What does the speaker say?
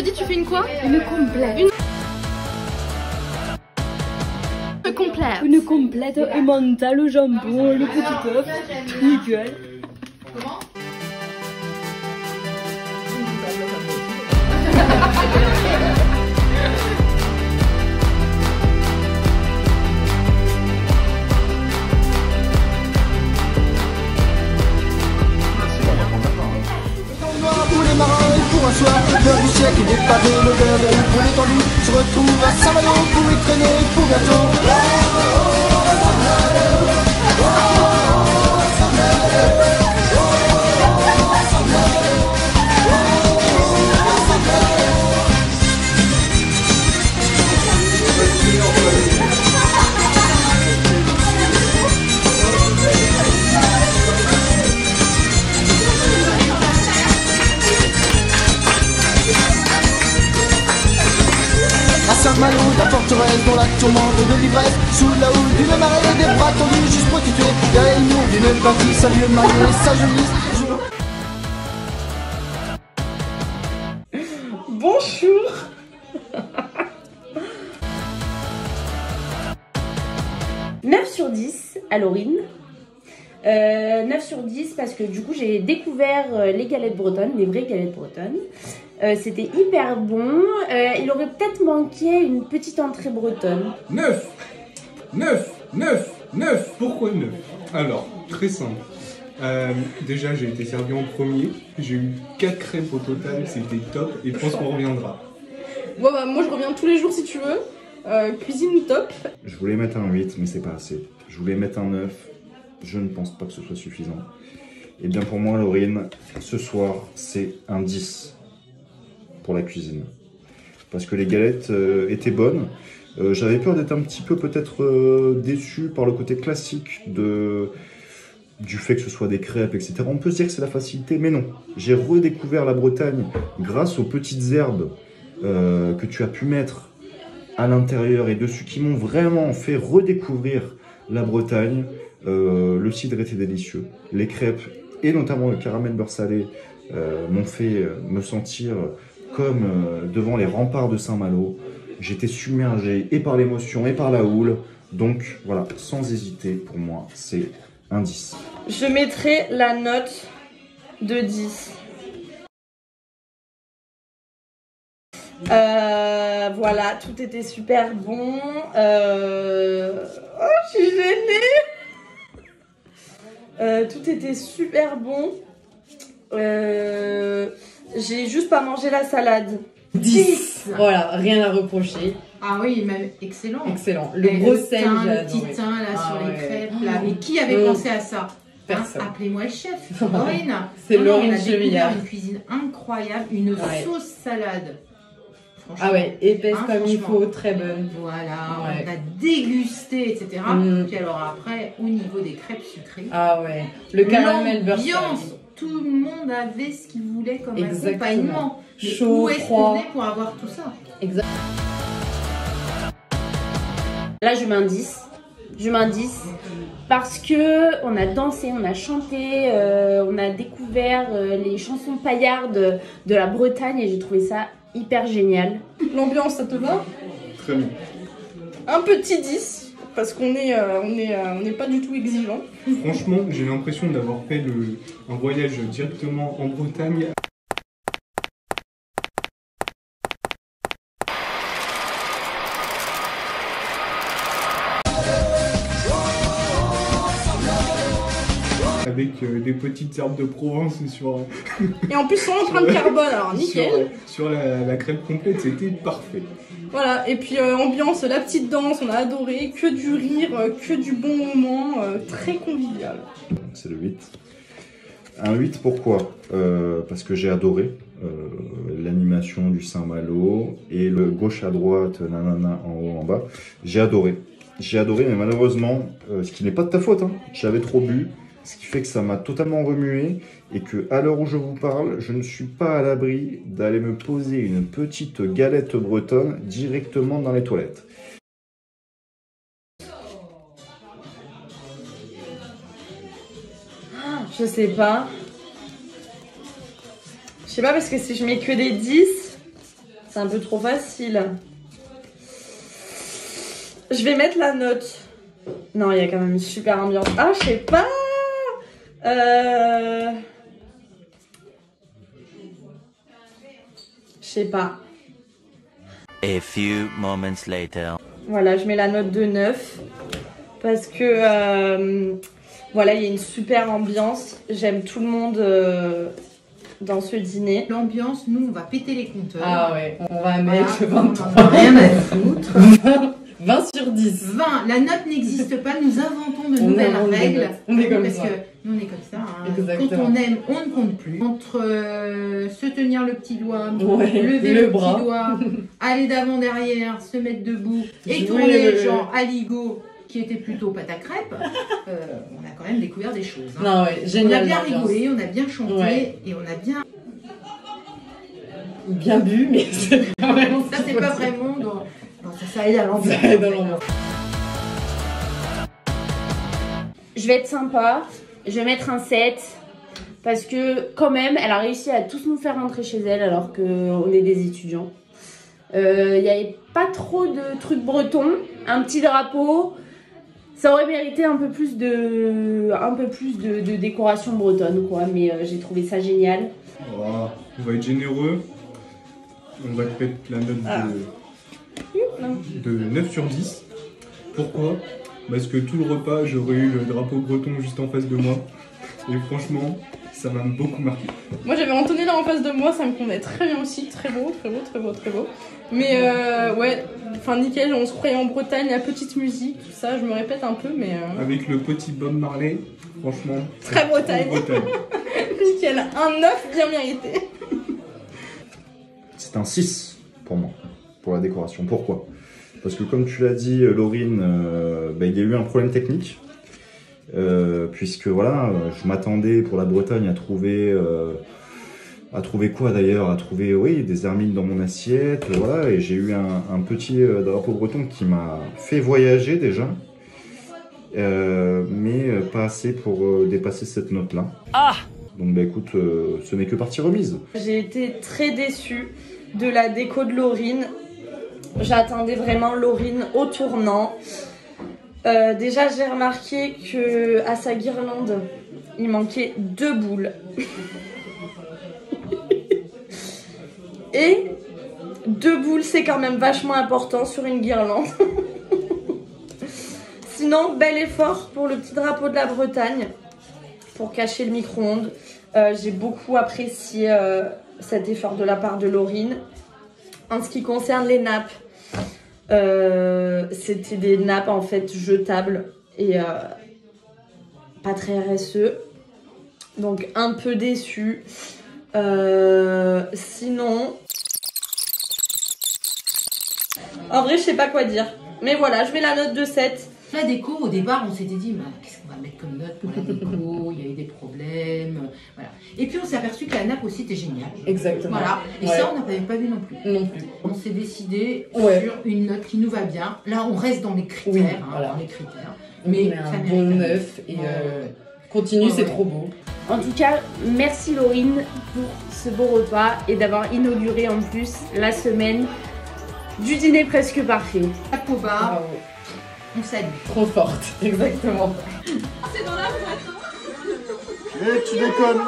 dis, tu fais une quoi? Une complète. Une complète. Une complète emmental au jambon, le petit œuf. Nickel. Comment? Pour les marins et pour un soir, l'heure du siècle, il est pavé, l'odeur de pour l'étendue se retrouve à Saint-Malo pour y traîner pour bientôt. Saint-Malo, la forteresse dont la tourmente de l'ivresse, sous la houle d'une marée, des bras tendus juste prostitués, derrière le mur d'une partie, sa vieux mariée, sa jeunesse. Bonjour. 9 sur 10 à Laurine. 9 sur 10 parce que du coup j'ai découvert les galettes bretonnes, les vraies galettes bretonnes. C'était hyper bon. Il aurait peut-être manqué une petite entrée bretonne. 9. Pourquoi 9? Alors, très simple. Déjà, j'ai été servi en premier. J'ai eu 4 crêpes au total. C'était top. Et je pense qu'on reviendra. Bon bah moi je reviens tous les jours si tu veux. Cuisine top. Je voulais mettre un 8, mais c'est pas assez. Je voulais mettre un 9. Je ne pense pas que ce soit suffisant. Et bien pour moi, Laurine, ce soir, c'est un 10 pour la cuisine. Parce que les galettes étaient bonnes. J'avais peur d'être un petit peu peut-être déçu par le côté classique du fait que ce soit des crêpes, etc. On peut se dire que c'est la facilité, mais non. J'ai redécouvert la Bretagne grâce aux petites herbes que tu as pu mettre à l'intérieur et dessus, qui m'ont vraiment fait redécouvrir la Bretagne. Le cidre était délicieux. Les crêpes, et notamment le caramel beurre salé, m'ont fait me sentir comme devant les remparts de Saint-Malo. J'étais submergé et par l'émotion et par la houle. Donc voilà, sans hésiter, pour moi, c'est un 10. Je mettrai la note de 10. Voilà, tout était super bon. Oh, je suis gênée. Tout était super bon. J'ai juste pas mangé la salade. 10. Voilà, rien à reprocher. Ah oui, même excellent. Excellent. Le gros sel, le petit thym là sur les crêpes là. Mais qui avait pensé à ça? Personne. Appelez-moi le chef. Laurine. C'est Non, Laurine on a découvert Chevillard. une cuisine incroyable, une sauce salade. Ah ouais, épaisse Hein, comme il franchement. faut, très bonne. Voilà, Ouais. on a dégusté, etc. Puis alors après, au niveau des crêpes sucrées, Ah ouais, le caramel beurre salé. l'ambiance, tout le monde avait ce qu'il voulait comme Exactement. accompagnement. Mais Chaud, où est-ce froid. qu'on est pour avoir tout ça? Exact. Là, je mets un 10. Je mets un 10 parce que on a dansé, on a chanté, on a découvert les chansons paillardes de la Bretagne et j'ai trouvé ça hyper génial. L'ambiance, ça te va? Très bien. Un petit 10, parce qu'on est, on n'est pas du tout exigeant. Franchement, j'ai l'impression d'avoir fait un voyage directement en Bretagne. Avec des petites herbes de Provence sur, Et en plus, sans empreinte carbone, alors nickel. sur la crêpe complète, c'était parfait. Voilà, et puis ambiance, la petite danse, on a adoré, que du rire, que du bon moment, très convivial. C'est le 8. Un 8 pourquoi? Parce que j'ai adoré l'animation du Saint-Malo et le gauche à droite, nanana, en haut, en bas. J'ai adoré, mais malheureusement, ce qui n'est pas de ta faute, hein, j'avais trop bu, ce qui fait que ça m'a totalement remué et que à l'heure où je vous parle, je ne suis pas à l'abri d'aller me poser une petite galette bretonne directement dans les toilettes. Je sais pas. Je sais pas parce que si je mets que des 10, C'est un peu trop facile. Je vais mettre la note. Non, il y a quand même une super ambiance. Ah, je sais pas. Je sais pas. A few moments later. Voilà, je mets la note de 9 parce que voilà, il y a une super ambiance. J'aime tout le monde dans ce dîner. L'ambiance, nous, on va péter les compteurs. Ah ouais, on va mettre Voilà, 23. on en a rien à foutre. 20 sur 10. 20, la note n'existe pas, nous inventons de On nouvelles invente des règles. notes. On est comme parce ça. que nous, on est comme ça. Hein. Exactement. Quand on aime, on ne compte plus. Entre se tenir le petit doigt, Ouais, lever le le bras. petit doigt, aller d'avant derrière, se mettre debout et Jouer tourner le- genre Aligo, qui était plutôt pâte à crêpes, on a quand même découvert des choses. Hein. Non, ouais, On a génial. bien l'ambiance. rigolé, on a bien chanté Ouais. et on a bien... Bien bu, mais c'est pas vraiment Ça, c'est pas vraiment... Non, ça aide à l'ambiance. Ça aide à l'ambiance. Je vais être sympa, je vais mettre un 7 parce que quand même elle a réussi à tous nous faire rentrer chez elle alors qu'on est des étudiants. Il n'y avait pas trop de trucs bretons, un petit drapeau, ça aurait mérité un peu plus de décoration bretonne quoi, mais j'ai trouvé ça génial. Oh, on va être généreux. On va te mettre la note de 9 sur 10. Pourquoi? Parce que tout le repas, j'aurais eu le drapeau breton juste en face de moi. Et franchement, ça m'a beaucoup marqué. Moi j'avais Antonella là en face de moi, ça me convenait très bien aussi, très beau, très beau, très beau, très beau. Mais ouais, enfin nickel, on se croyait en Bretagne, la petite musique, tout ça, je me répète un peu, mais Avec le petit Bob Marley, franchement, Très Bretagne. nickel, un 9 bien mérité. C'est un 6 pour moi, pour la décoration. Pourquoi? Parce que comme tu l'as dit, Laurine, il y a eu un problème technique. Puisque voilà, je m'attendais pour la Bretagne à trouver quoi d'ailleurs? À trouver oui, des hermines dans mon assiette, voilà, et j'ai eu un petit drapeau breton qui m'a fait voyager déjà, mais pas assez pour dépasser cette note-là. Ah! Donc écoute, ce n'est que partie remise. J'ai été très déçue de la déco de Laurine. J'attendais vraiment Laurine au tournant. Déjà, j'ai remarqué que à sa guirlande, il manquait 2 boules. Et 2 boules, c'est quand même vachement important sur une guirlande. Sinon, bel effort pour le petit drapeau de la Bretagne, pour cacher le micro-ondes. J'ai beaucoup apprécié cet effort de la part de Laurine. En ce qui concerne les nappes, c'était des nappes en fait jetables et pas très RSE, donc un peu déçue. Sinon, en vrai je sais pas quoi dire, mais voilà, je mets la note de 7. La déco, au départ, on s'était dit, qu'est-ce qu'on va mettre comme note pour la déco? Il y a eu des problèmes, voilà. Et puis on s'est aperçu que la nappe aussi était géniale. Exactement. Voilà. Et Ouais. ça, on n'avait pas vu non plus. Non plus. On s'est décidé Ouais. sur une note qui nous va bien. Là, on reste dans les critères. Oui, hein, voilà. dans les critères. Mais Mais ça un mérite bon un 9 et Ouais. continue, Ouais, c'est ouais. trop beau. En tout cas, merci Laurine pour ce beau repas et d'avoir inauguré en plus la semaine du dîner presque parfait. À Coba, Bravo. on salue. Trop forte, exactement. Eh, tu déconnes.